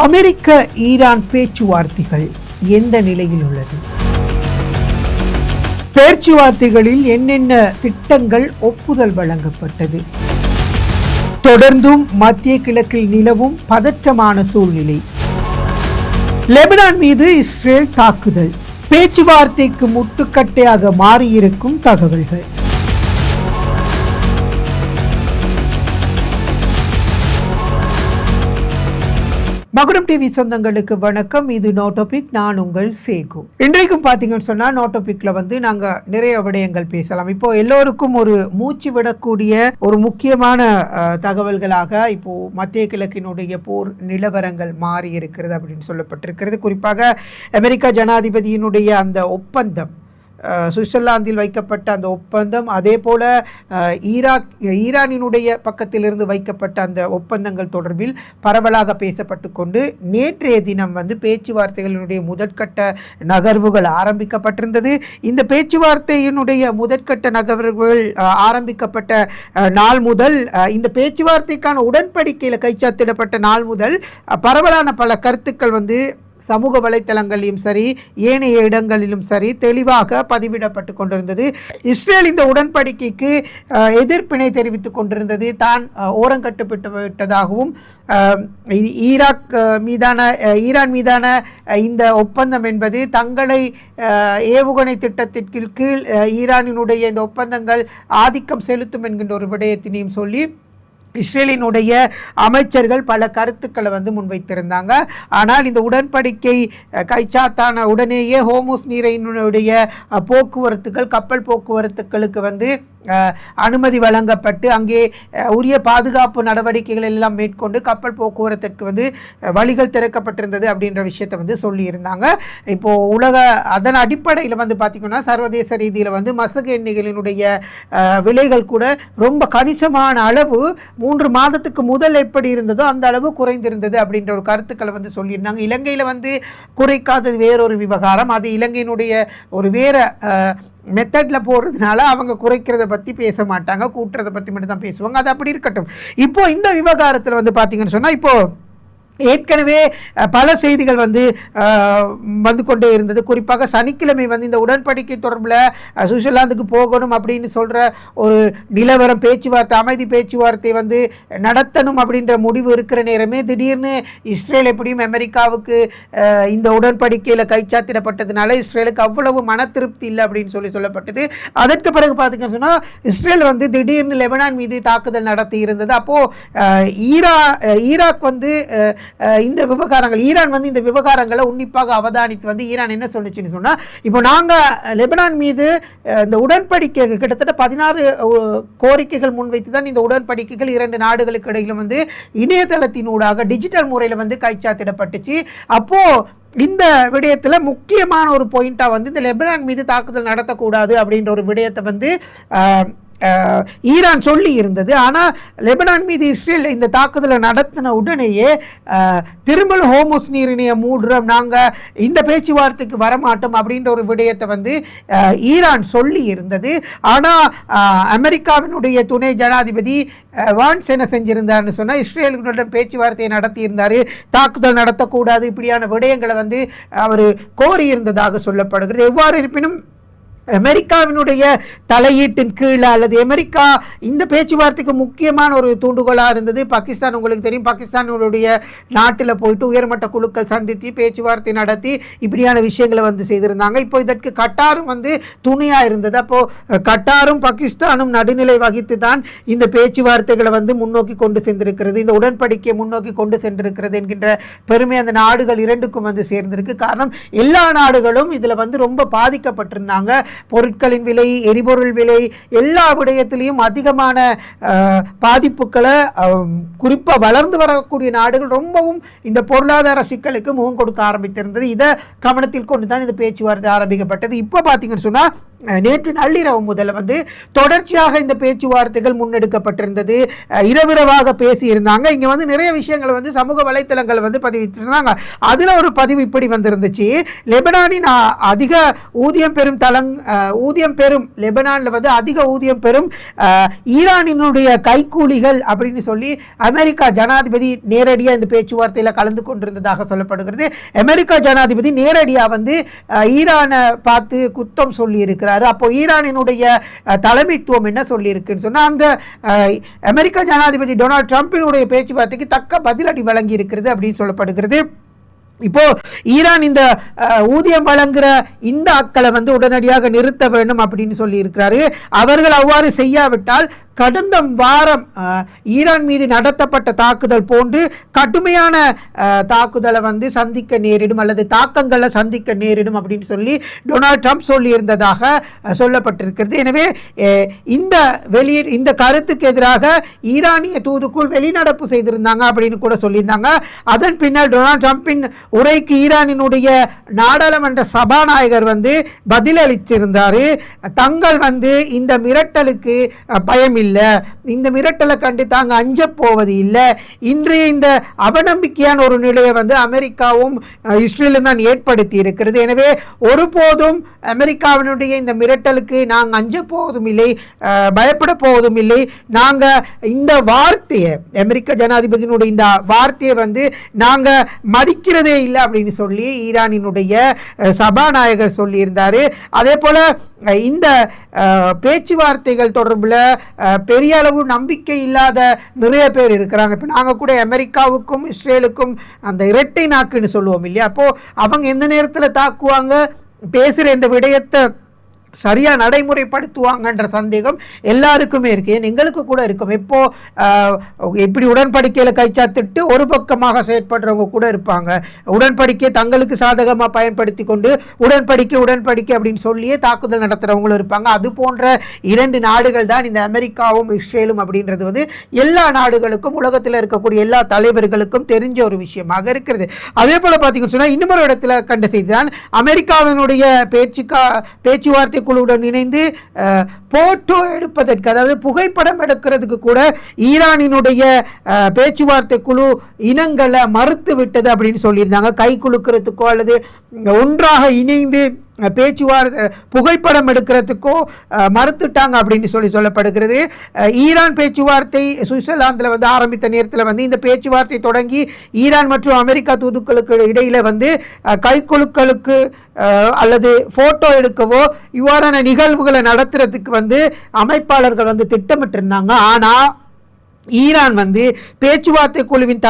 அமெரிக்க Iran பேச்சுவார்த்தைகள் எந்த நிலையில் உள்ளது? பேச்சுவார்த்தைகளில் என்னென்ன திட்டங்கள் ஒப்புதல் வழங்கப்பட்டது? தொடர்ந்தும் மத்திய கிழக்கில் நிலவும் பதற்றமான சூழ்நிலை. லெபனான் மீது இஸ்ரேல் தாக்குதல் பேச்சுவார்த்தைக்கு முட்டுக்கட்டையாக மாறியிருக்கும் தகவல்கள். மகுடம் டிவி சொந்தங்களுக்கு வணக்கம். இது நோ டாபிக். நான் உங்கள் சேகு. இன்றைக்கும் பார்த்தீங்கன்னு சொன்னால் நோ டாபிக்ல நாங்கள் நிறைய விடயங்கள் பேசலாம். இப்போ எல்லோருக்கும் ஒரு மூச்சு விடக்கூடிய ஒரு முக்கியமான தகவல்களாக இப்போ மத்திய கிழக்கினுடைய போர் நிலவரங்கள் மாறி இருக்கிறது அப்படின்னு சொல்லப்பட்டிருக்கிறது. குறிப்பாக அமெரிக்கா ஜனாதிபதியினுடைய அந்த ஒப்பந்தம், சுவிட்சர்லாந்தில் வைக்கப்பட்ட அந்த ஒப்பந்தம், அதே போல் ஈரானினுடைய பக்கத்திலிருந்து வைக்கப்பட்ட அந்த ஒப்பந்தங்கள் தொடர்பில் பரவலாக பேசப்பட்டு கொண்டு நேற்றைய தினம் பேச்சுவார்த்தைகளினுடைய முதற்கட்ட நகர்வுகள் ஆரம்பிக்கப்பட்டிருந்தது. இந்த பேச்சுவார்த்தையினுடைய முதற்கட்ட நகர்வுகள் ஆரம்பிக்கப்பட்ட நாள் முதல், இந்த பேச்சுவார்த்தைக்கான உடன்படிக்கையில் கைச்சாத்திடப்பட்ட நாள் முதல் பரவலான பல கருத்துக்கள் சமூக வலைத்தளங்களிலும் சரி ஏனைய இடங்களிலும் சரி தெளிவாக பதிவிடப்பட்டு கொண்டிருந்தது. இஸ்ரேல் இந்த உடன்படிக்கைக்கு எதிர்ப்பினை தெரிவித்துக் கொண்டிருந்தது. தான் ஓரங்கட்டுப்பட்டு விட்டதாகவும் ஈரான் மீதான இந்த ஒப்பந்தம் என்பது தங்களை ஏவுகணை திட்டத்திற்கு கீழ் ஈரானினுடைய இந்த ஒப்பந்தங்கள் ஆதிக்கம் செலுத்தும் என்கின்ற ஒரு விடயத்தினையும் சொல்லி இஸ்ரேலினுடைய அமைச்சர்கள் பல கருத்துக்களை முன்வைத்திருந்தாங்க. ஆனால் இந்த உடன்படிக்கை கைச்சாத்தான உடனேயே ஹோர்முஸ் நீரினுடைய போக்குவரத்துகள், கப்பல் போக்குவரத்துகளுக்கு அனுமதி வழங்கப்பட்டு அங்கே உரிய பாதுகாப்பு நடவடிக்கைகள் எல்லாம் மேற்கொண்டு கப்பல் போக்குவரத்திற்கு வழிகள் திறக்கப்பட்டிருந்தது அப்படின்ற விஷயத்தை சொல்லியிருந்தாங்க. இப்போது உலக அதன் அடிப்படையில் பார்த்திங்கன்னா சர்வதேச ரீதியில் மசகு எண்ணெய்களினுடைய விலைகள் கூட ரொம்ப கணிசமான அளவு 3 மாதத்துக்கு முதல் எப்படி இருந்ததோ அந்த அளவு குறைந்திருந்தது அப்படின்ற ஒரு கருத்துக்களை சொல்லியிருந்தாங்க. இலங்கையில் குறைக்காதது வேறொரு விவகாரம். அது இலங்கையினுடைய ஒரு வேறு மெத்தடில் போகிறதுனால அவங்க குறைக்கிறத பற்றி பேச மாட்டாங்க, கூட்டுறதை பற்றி மட்டும் தான் பேசுவாங்க. அது அப்படி இருக்கட்டும். இப்போது இந்த விவகாரத்தில் பார்த்தீங்கன்னு சொன்னால் இப்போது ஏற்கனவே பல செய்திகள் வந்து கொண்டே இருந்தது. குறிப்பாக சனிக்கிழமை இந்த உடன்படிக்கை தொடர்பில் சுவிட்சர்லாந்துக்கு போகணும் அப்படின்னு சொல்கிற ஒரு நிலவரம், பேச்சுவார்த்தை, அமைதி பேச்சுவார்த்தை நடத்தணும் அப்படின்ற முடிவு இருக்கிற நேரமே திடீர்னு இஸ்ரேல் எப்படியும் அமெரிக்காவுக்கு இந்த உடன்படிக்கையில் கைச்சாத்திடப்பட்டதுனால இஸ்ரேலுக்கு அவ்வளவு மன திருப்தி இல்லை அப்படின்னு சொல்லப்பட்டது. அதற்கு பிறகு பார்த்தீங்கன்னு சொன்னால் இஸ்ரேல் திடீர்னு லெபனான் மீது தாக்குதல் நடத்தி இருந்தது. அப்போது ஈராக் இந்த விவகாரங்கள், ஈரான் இந்த விவகாரங்களை உன்னிப்பாக அவதானித்து ஈரான் என்ன சொல்லுச்சுன்னு சொன்னால், இப்போ நாங்கள் லெபனான் மீது இந்த உடன்படிக்கை கிட்டத்தட்ட 16 கோரிக்கைகள் முன்வைத்து தான் இந்த உடன்படிக்கைகள் 2 நாடுகளுக்கு இடையிலும் இணையதளத்தினூடாக டிஜிட்டல் முறையில் கைச்சாத்திடப்பட்டுச்சு. அப்போது இந்த விடயத்தில் முக்கியமான ஒரு பாயிண்டாக இந்த லெபனான் மீது தாக்குதல் நடத்தக்கூடாது அப்படின்ற ஒரு விடயத்தை ஈரான் சொல்லி இருந்தது. ஆனால் லெபனான் மீது இஸ்ரேல் இந்த தாக்குதலை நடத்தின உடனேயே திரும்ப ஹோர்முஸ் நீரிணையை மூடுறோம், நாங்கள் இந்த பேச்சுவார்த்தைக்கு வரமாட்டோம் அப்படின்ற ஒரு விடயத்தை ஈரான் சொல்லி இருந்தது. ஆனால் அமெரிக்காவினுடைய துணை ஜனாதிபதி வான்ஸ் என்ன செஞ்சிருந்தார்னு சொன்னால், இஸ்ரேலுடன் பேச்சுவார்த்தையை நடத்தியிருந்தார், தாக்குதல் நடத்தக்கூடாது, இப்படியான விடயங்களை அவர் கோரியிருந்ததாக சொல்லப்படுகிறது. எவ்வாறு இருப்பினும் அமெரிக்காவினுடைய தலையீட்டின் கீழே அல்லது அமெரிக்கா இந்த பேச்சுவார்த்தைக்கு முக்கியமான ஒரு தூண்டுகோலாக இருந்தது. பாகிஸ்தான், உங்களுக்கு தெரியும், பாகிஸ்தானுடைய நாட்டில் போயிட்டு உயர்மட்ட குழுக்கள் சந்தித்து பேச்சுவார்த்தை நடத்தி இப்படியான விஷயங்களை செய்திருந்தாங்க. இப்போ இதற்கு கட்டாரும் துணையாக இருந்தது. அப்போது கட்டாரும் பாகிஸ்தானும் நடுநிலை வகித்து தான் இந்த பேச்சுவார்த்தைகளை முன்னோக்கி கொண்டு சென்றிருக்கிறது, இந்த உடன்படிக்கையை முன்னோக்கி கொண்டு சென்றிருக்கிறது என்கின்ற பெருமை அந்த நாடுகள் இரண்டுக்கும் சேர்ந்திருக்கு. காரணம், எல்லா நாடுகளும் இதில் ரொம்ப பாதிக்கப்பட்டிருந்தாங்க. பொருட்களின் விலை, எரிபொருள் விலை, எல்லா விடயத்திலையும் அதிகமான பாதிப்புகளை குறிப்பாக வளர்ந்து வரக்கூடிய நாடுகள் ரொம்பவும் இந்த பொருளாதார சிக்கலுக்கு முகம் கொடுக்க ஆரம்பித்திருந்தது. இதை கவனத்தில் கொண்டு தான் இந்த பேச்சுவார்த்தை ஆரம்பிக்கப்பட்டது. இப்போ பார்த்தீங்கன்னு சொன்னால் நேற்று நள்ளிரவு முதல்ல வந்து தொடர்ச்சியாக இந்த பேச்சுவார்த்தைகள் முன்னெடுக்கப்பட்டிருந்தது. இரவிரவாக பேசியிருந்தாங்க. இங்கே வந்து நிறைய விஷயங்கள் வந்து சமூக வலைத்தளங்கள் வந்து பதிவிட்டிருந்தாங்க. அதில் ஒரு பதிவு இப்படி வந்திருந்துச்சு. லெபனானின் அதிக ஊதியம் பெறும் லெபனானில் வந்து அதிக ஊதியம் பெறும் ஈரானினுடைய கைக்கூலிகள் அப்படின்னு சொல்லி அமெரிக்கா ஜனாதிபதி நேரடியாக இந்த பேச்சுவார்த்தையில் கலந்து கொண்டிருந்ததாக சொல்லப்படுகிறது. அமெரிக்கா ஜனாதிபதி நேரடியாக வந்து ஈரானை பார்த்து குத்தம் சொல்லி இருக்கிறார். அப்போ ஈரானினுடைய தலைமைத்துவம் என்ன சொல்லி இருக்குன்னு சொன்னா, அந்த அமெரிக்க ஜனாதிபதி டொனால்ட் ட்ரம்பினுடைய பேச்சுவார்த்தைக்கு தக்க பதிலடி வழங்கி இருக்கிறது அப்படின்னு சொல்லப்படுகிறது. இப்போ ஈரான் இந்த ஊதியம் வழங்குற இந்த ஆட்களை வந்து உடனடியாக நிறுத்த வேண்டும் அப்படின்னு சொல்லி இருக்கிறாரு. அவர்கள் அவ்வாறு செய்யாவிட்டால் கடந்த வாரம் ஈரான் மீது நடத்தப்பட்ட தாக்குதல் போன்று கடுமையான தாக்குதலை வந்து சந்திக்க நேரிடும் அல்லது தாக்கங்களை சந்திக்க நேரிடும் அப்படின்னு சொல்லி டொனால்ட் ட்ரம்ப் சொல்லியிருந்ததாக சொல்லப்பட்டிருக்கிறது. எனவே இந்த கருத்துக்கு எதிராக ஈரானிய தூதுக்குள் வெளிநடப்பு செய்திருந்தாங்க அப்படின்னு கூட சொல்லியிருந்தாங்க. அதன் பின்னர் டொனால்ட் ட்ரம்பின் உரைக்கு ஈரானினுடைய நாடாளுமன்ற சபாநாயகர் வந்து பதிலளித்திருந்தார். தங்கள் வந்து இந்த மிரட்டலுக்கு பயம் இல்லை, இந்த மிரட்டலை கண்டு தாங்க அஞ்ச போவது இல்லை. இன்றைய இந்த அவநம்பிக்கையான ஒரு நிலையை வந்து அமெரிக்காவும் இஸ்ரேலும் தான் ஏற்படுத்தி இருக்கிறது. எனவே ஒருபோதும் அமெரிக்காவினுடைய இந்த மிரட்டலுக்கு நாங்கள் அஞ்ச போவதும் இல்லை, பயப்பட போவதும் இல்லை. நாங்கள் இந்த வார்த்தையை, அமெரிக்க ஜனாதிபதியினுடைய இந்த வார்த்தையை வந்து நாங்கள் மதிக்கிறதே இல்லை அப்படின்னு சொல்லி ஈரானினுடைய சபாநாயகர் சொல்லியிருந்தார். அதே போல் இந்த பேச்சுவார்த்தைகள் தொடர்பில் பெரிய அளவு நம்பிக்கை இல்லாத நிறைய பேர் இருக்கிறாங்க. இப்போ நாங்கள் கூட அமெரிக்காவுக்கும் இஸ்ரேலுக்கும் அந்த இரட்டை நாக்குன்னு சொல்லுவோம் இல்லையா, அப்போது அவங்க எந்த நேரத்தில் தாக்குவாங்க, பேசுகிற இந்த விடயத்தை சரியாக நடைமுறைப்படுத்துவாங்கன்ற சந்தேகம் எல்லாருக்குமே இருக்கு. எங்களுக்கு கூட இருக்கும். இப்போ இப்படி உடன்படிக்கையில் கைச்சாத்திட்டு ஒரு பக்கமாக செயற்படுறவங்க கூட இருப்பாங்க. உடன்படிக்கை தங்களுக்கு சாதகமாக பயன்படுத்தி கொண்டு உடன்படிக்கை அப்படின்னு சொல்லியே தாக்குதல் நடத்துகிறவங்களும் இருப்பாங்க. அது போன்ற இரண்டு நாடுகள் தான் இந்த அமெரிக்காவும் இஸ்ரேலும் அப்படின்றது வந்து எல்லா நாடுகளுக்கும் உலகத்தில் இருக்கக்கூடிய எல்லா தலைவர்களுக்கும் தெரிஞ்ச ஒரு விஷயமாக இருக்கிறது. அதே போல் பார்த்தீங்கன்னு சொன்னால் இன்னொரு இடத்துல கண்ட செய்தி தான் அமெரிக்காவினுடைய பேச்சுவார்த்தை குழுவுடன் இணைந்து போட்டோ எடுப்பதற்கு, அதாவது புகைப்படம் எடுக்கிறதுக்கு கூட ஈரானினுடைய பேச்சுவார்த்தை குழு இனங்களை மறுத்து விட்டது அப்படின்னு சொல்லியிருந்தாங்க. கை குலுக்கிறதுக்கோ அல்லது ஒன்றாக இணைந்து புகைப்படம் எடுக்கிறதுக்கோ மறுத்துட்டாங்க அப்படின்னு சொல்லப்படுகிறது. ஈரான் பேச்சுவார்த்தை சுவிட்சர்லாந்தில் வந்து ஆரம்பித்த நேரத்தில் வந்து இந்த பேச்சுவார்த்தை தொடங்கி ஈரான் மற்றும் அமெரிக்கா தூதுக்களுக்கு இடையில் வந்து கைக்குழுக்களுக்கு அல்லது ஃபோட்டோ எடுக்கவோ இவ்வாறான நிகழ்வுகளை நடத்துறதுக்கு வந்து அமைப்பாளர்கள் வந்து திட்டமிட்டிருந்தாங்க. ஆனால் ஈரான் வந்து பேச்சுவார்த்தை குழுவின்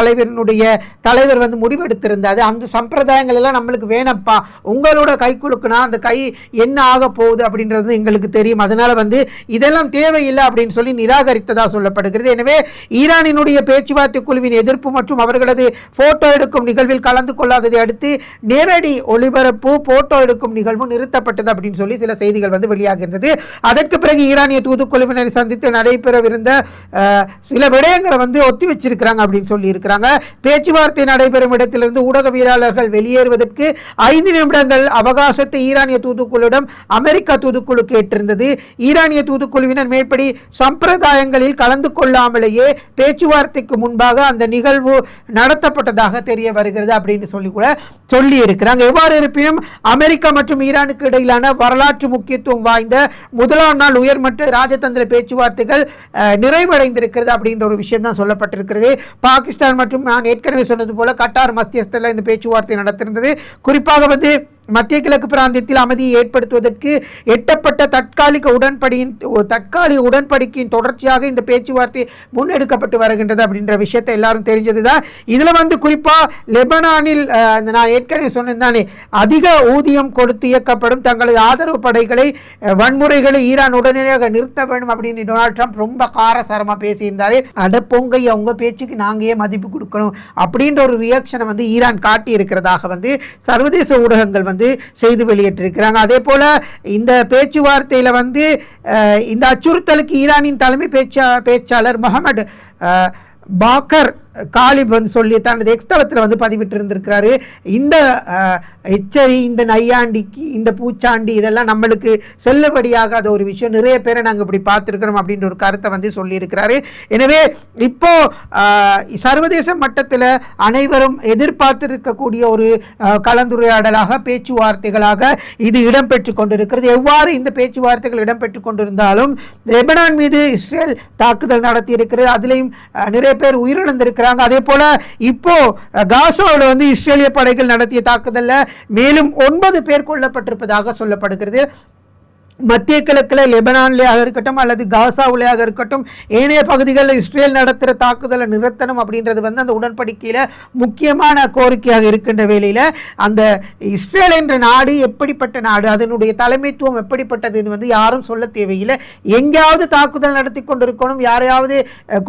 தலைவர் வந்து முடிவெடுத்திருந்தாது. அந்த சம்பிரதாயங்கள் எல்லாம் நம்மளுக்கு வேணப்பா, உங்களோட கை குலுக்குனா அந்த கை என்ன ஆக போகுது அப்படின்றது எங்களுக்கு தெரியும், அதனால வந்து இதெல்லாம் தேவையில்லை அப்படின்னு சொல்லி நிராகரித்ததாக சொல்லப்படுகிறது. எனவே ஈரானினுடைய பேச்சுவார்த்தை குழுவின் எதிர்ப்பு மற்றும் அவர்களது போட்டோ எடுக்கும் நிகழ்வில் கலந்து கொள்ளாததை அடுத்து நேரடி ஒளிபரப்பு போட்டோ எடுக்கும் நிகழ்வு நிறுத்தப்பட்டது அப்படின்னு சொல்லி சில செய்திகள் வந்து வெளியாகின்றது. அதற்கு பிறகு ஈரானிய தூதுக்குழுவினரை சந்தித்து நடைபெறவிருந்த சில விடயங்களை வந்து ஒத்தி வச்சிருக்கிறாங்க அப்படின்னு சொல்லி இருக்கிறாங்க. பேச்சுவார்த்தை நடைபெறும் இடத்திலிருந்து ஊடகவியலாளர்கள் வெளியேறுவதற்கு 5 நிமிடங்கள் அவகாசத்தை ஈரானிய தூதுக்குழுவிடம் அமெரிக்கா தூதுக்குழு கேட்டிருந்தது. ஈரானிய தூதுக்குழுவினர் மேற்படி சம்பிரதாயங்களில் கலந்து கொள்ளாமலேயே பேச்சுவார்த்தைக்கு முன்பாக அந்த நிகழ்வு நடத்தப்பட்டதாக தெரிய வருகிறது அப்படின்னு சொல்லி கூட சொல்லி இருக்கிறாங்க. எவ்வாறு இருப்பினும் அமெரிக்கா மற்றும் ஈரானுக்கு இடையிலான வரலாற்று முக்கியத்துவம் வாய்ந்த முதலாம் நாள் உயர்மட்ட ராஜதந்திர பேச்சுவார்த்தைகள் நிறைவடைந்திருக்கிறது அப்படின்ற ஒரு விஷயம் தான் சொல்லப்பட்டிருக்கிறது. பாகிஸ்தான் மற்றும் நான் ஏற்கனவே சொன்னது போல கட்டார் மத்தியஸ்தல இந்த பேச்சுவார்த்தை நடத்திருந்தது. குறிப்பாக வந்து மத்திய கிழக்கு பிராந்தியத்தில் அமைதியை ஏற்படுத்துவதற்கு எட்டப்பட்ட தற்காலிக உடன்படிக்கையின் தொடர்ச்சியாக இந்த பேச்சுவார்த்தை முன்னெடுக்கப்பட்டு வருகின்றது அப்படின்ற விஷயத்தை எல்லாரும் தெரிஞ்சதுதான். இதில் வந்து குறிப்பாக லெபனானில் நான் ஏற்கனவே சொன்னேன், அதிக ஊதியம் கொடுத்து இயக்கப்படும் தங்களது ஆதரவு படைகளை வன்முறைகளை ஈரான் உடனடியாக நிறுத்த வேண்டும் அப்படின்னு டொனால்ட் ட்ரம்ப் ரொம்ப காரசாரமாக பேசியிருந்தாரு. அடப்பொங்கை அவங்க பேச்சுக்கு நாங்கள் ஏன் மதிப்பு கொடுக்கணும் அப்படின்ற ஒரு ரியாக்ஷனை வந்து ஈரான் காட்டி இருக்கிறதாக வந்து சர்வதேச ஊடகங்கள் வந்து செய்து வெளியிட்டிருக்கிறாங்க. அதே போல இந்த பேச்சுவார்த்தையில் வந்து இந்த அச்சுறுத்தலுக்கு ஈரானின் தலைமை பேச்சாளர் முகமது பாக்கர் காலிப் வந்து சொல்லி தனது எக்ஸ்தலத்தில் வந்து பதிவிட்டிருந்திருக்கிறாரு. இந்த எச்சரி, இந்த நையாண்டிக்கு, இந்த பூச்சாண்டி இதெல்லாம் நம்மளுக்கு செல்லுபடியாகாத ஒரு விஷயம், நிறைய பேரை நாங்கள் இப்படி பார்த்துருக்கிறோம் அப்படின்ற ஒரு கருத்தை வந்து சொல்லியிருக்கிறாரு. எனவே இப்போ சர்வதேச மட்டத்தில் அனைவரும் எதிர்பார்த்திருக்கக்கூடிய ஒரு கலந்துரையாடலாக, பேச்சுவார்த்தைகளாக இது இடம்பெற்று கொண்டிருக்கிறது. எவ்வாறு இந்த பேச்சுவார்த்தைகள் இடம்பெற்று கொண்டிருந்தாலும் லெபனான் மீது இஸ்ரேல் தாக்குதல் நடத்தி இருக்கிறது. அதிலையும் நிறைய பேர் உயிரிழந்திருக்கிறாங்க. அதே போல இப்போ காசாவில் வந்து இஸ்ரேலிய படைகள் நடத்திய தாக்குதலில் மேலும் 9 பேர் கொல்லப்பட்டிருப்பதாக சொல்லப்படுகிறது. மத்திய கிழக்கில் லெபனான்லேயாக இருக்கட்டும் அல்லது காசாவிலேயாக இருக்கட்டும், ஏனைய பகுதிகளில் இஸ்ரேல் நடத்துகிற தாக்குதலை நிறுத்தணும் அப்படின்றது வந்து அந்த உடன்படிக்கையில் முக்கியமான கோரிக்கையாக இருக்கின்ற வேளையில், அந்த இஸ்ரேல் என்ற நாடு எப்படிப்பட்ட நாடு, அதனுடைய தலைமைத்துவம் எப்படிப்பட்டதுன்னு வந்து யாரும் சொல்ல தேவையில்லை. எங்கேயாவது தாக்குதல் நடத்தி கொண்டிருக்கணும், யாரையாவது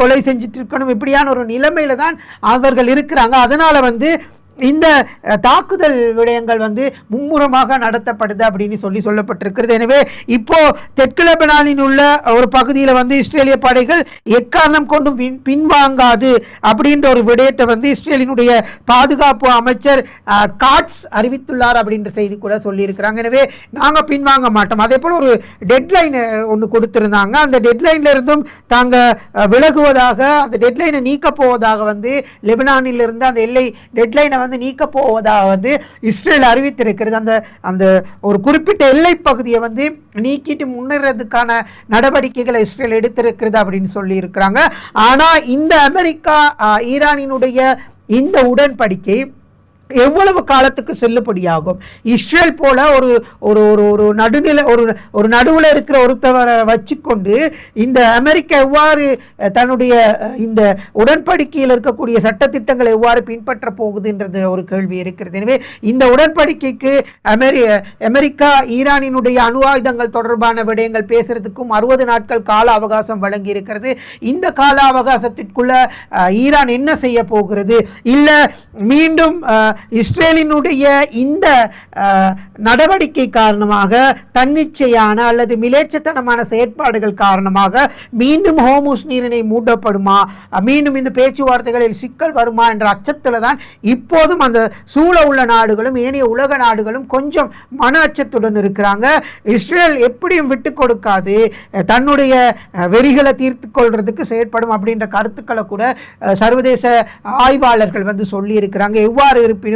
கொலை செஞ்சுட்டு இருக்கணும், இப்படியான ஒரு நிலைமையில தான் அவர்கள் இருக்கிறாங்க. அதனால் வந்து இந்த தாக்குதல் விடயங்கள் வந்து மும்முரமாக நடத்தப்படுது அப்படின்னு சொல்லப்பட்டிருக்கிறது. எனவே இப்போ தெற்கு லெபனானில் உள்ள ஒரு பகுதியில் வந்து இஸ்ரேலிய படைகள் எக்காரணம் கொண்டும் பின்வாங்காது அப்படின்ற ஒரு விடயத்தை வந்து இஸ்ரேலினுடைய பாதுகாப்பு அமைச்சர் காட்ஸ் அறிவித்துள்ளார் அப்படின்ற செய்தி கூட சொல்லியிருக்கிறாங்க. எனவே நாங்கள் பின்வாங்க மாட்டோம். அதே போல் ஒரு டெட்லைன் ஒன்று கொடுத்துருந்தாங்க. அந்த டெட்லைன்ல இருந்தும் தாங்கள் விலகுவதாக, அந்த டெட்லைனை நீக்கப் போவதாக வந்து லெபனானில் இருந்து அந்த எல்லை டெட்லைனை வந்து நீக்க போவதாக வந்து இஸ்ரேல் அறிவித்திருக்கிறது. அந்த ஒரு குறிப்பிட்ட எல்லை பகுதியை வந்து நீக்கிட்டு முன்னேறதுக்கான நடவடிக்கைகளை இஸ்ரேல் எடுத்திருக்கிறது அப்படின்னு சொல்லி இருக்கிறாங்க. ஆனா இந்த அமெரிக்கா ஈரானினுடைய இந்த உடன்படிக்கை எவ்வளவு காலத்துக்கு செல்லுபடியாகும்? இஸ்ரேல் போல ஒரு ஒரு ஒரு நடுநிலை ஒரு நடுவில் இருக்கிற ஒருத்தவரை வச்சுக்கொண்டு இந்த அமெரிக்கா எவ்வாறு தன்னுடைய இந்த உடன்படிக்கையில் இருக்கக்கூடிய சட்டத்திட்டங்களை எவ்வாறு பின்பற்ற போகுதுன்றது ஒரு கேள்வி இருக்கிறது. எனவே இந்த உடன்படிக்கைக்கு அமெரிக்கா ஈரானினுடைய அணு ஆயுதங்கள் தொடர்பான விடயங்கள் பேசுறதுக்கும் 60 நாட்கள் கால அவகாசம் வழங்கி இருக்கிறது. இந்த கால அவகாசத்திற்குள்ள ஈரான் என்ன செய்ய போகிறது, இல்ல மீண்டும் இஸ்ரேலினுடைய இந்த நடவடிக்கை காரணமாக, தன்னிச்சையான அல்லது மிலேச்சத்தனமான செயற்பாடுகள் காரணமாக மீண்டும் ஹோர்முஸ் நீரிணை மூடப்படுமா, மீண்டும் இந்த பேச்சுவார்த்தைகளில் சிக்கல் வருமா என்ற அச்சத்தில் தான் இப்போதும் அந்த சூழ உள்ள நாடுகளும் ஏனைய உலக நாடுகளும் கொஞ்சம் மன அச்சத்துடன் இருக்கிறாங்க. இஸ்ரேல் எப்படியும் விட்டு கொடுக்காது, தன்னுடைய வெறிகளை தீர்த்து கொள்றதுக்கு செயற்படும் அப்படின்ற கருத்துக்களை கூட சர்வதேச ஆய்வாளர்கள் வந்து சொல்லி இருக்கிறாங்க. எவ்வாறு இருப்பினும்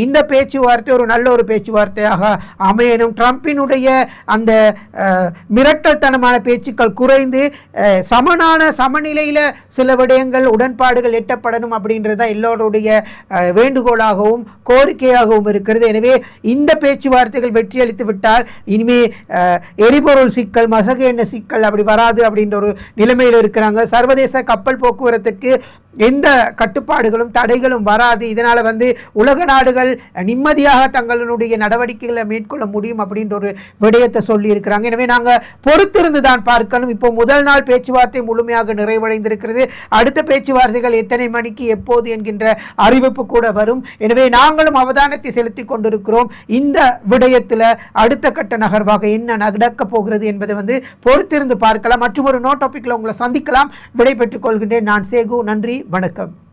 இந்த பேச்சுவார்த்தை ஒரு நல்ல ஒரு பேச்சுவார்த்தையாக அமையணும். ட்ரம்பினுடைய அந்த மிரட்டல்தனமான பேச்சுக்கள் குறைந்து சமநிலையில் சில விடயங்கள் உடன்பாடுகள் எட்டப்படணும் அப்படின்றத எல்லோருடைய வேண்டுகோளாகவும் கோரிக்கையாகவும் இருக்கிறது. எனவே இந்த பேச்சுவார்த்தைகள் வெற்றியளித்து விட்டால் இனிமே எரிபொருள் சிக்கல், மசகு எண்ணெய் சிக்கல் அப்படி வராது அப்படின்ற ஒரு நிலைமையில் இருக்கிறாங்க. சர்வதேச கப்பல் போக்குவரத்துக்கு எந்த கட்டுப்பாடுகளும் தடைகளும் வராது. இதனால் வந்து உலக நாடுகள் நிம்மதியாக தங்களுடைய நடவடிக்கைகளை மேற்கொள்ள முடியும் அப்படின்ற ஒரு விடயத்தை சொல்லி இருக்கிறாங்க. எனவே நாங்கள் பொறுத்திருந்து தான் பார்க்கணும். இப்போ முதல் நாள் பேச்சுவார்த்தை முழுமையாக நிறைவடைந்திருக்கிறது. அடுத்த பேச்சுவார்த்தைகள் எத்தனை மணிக்கு எப்போது என்கின்ற அறிவிப்பு கூட வரும். எனவே நாங்களும் அவதானத்தை செலுத்தி கொண்டிருக்கிறோம். இந்த விடயத்தில் அடுத்த கட்ட நகர்வாக என்ன நடக்க போகிறது என்பதை வந்து பொறுத்திருந்து பார்க்கலாம். மற்றும் ஒரு நோ டாபிக்ல உங்களை சந்திக்கலாம். விடை பெற்றுக் கொள்கின்றேன். நான் சேகு. நன்றி, வணக்கம்.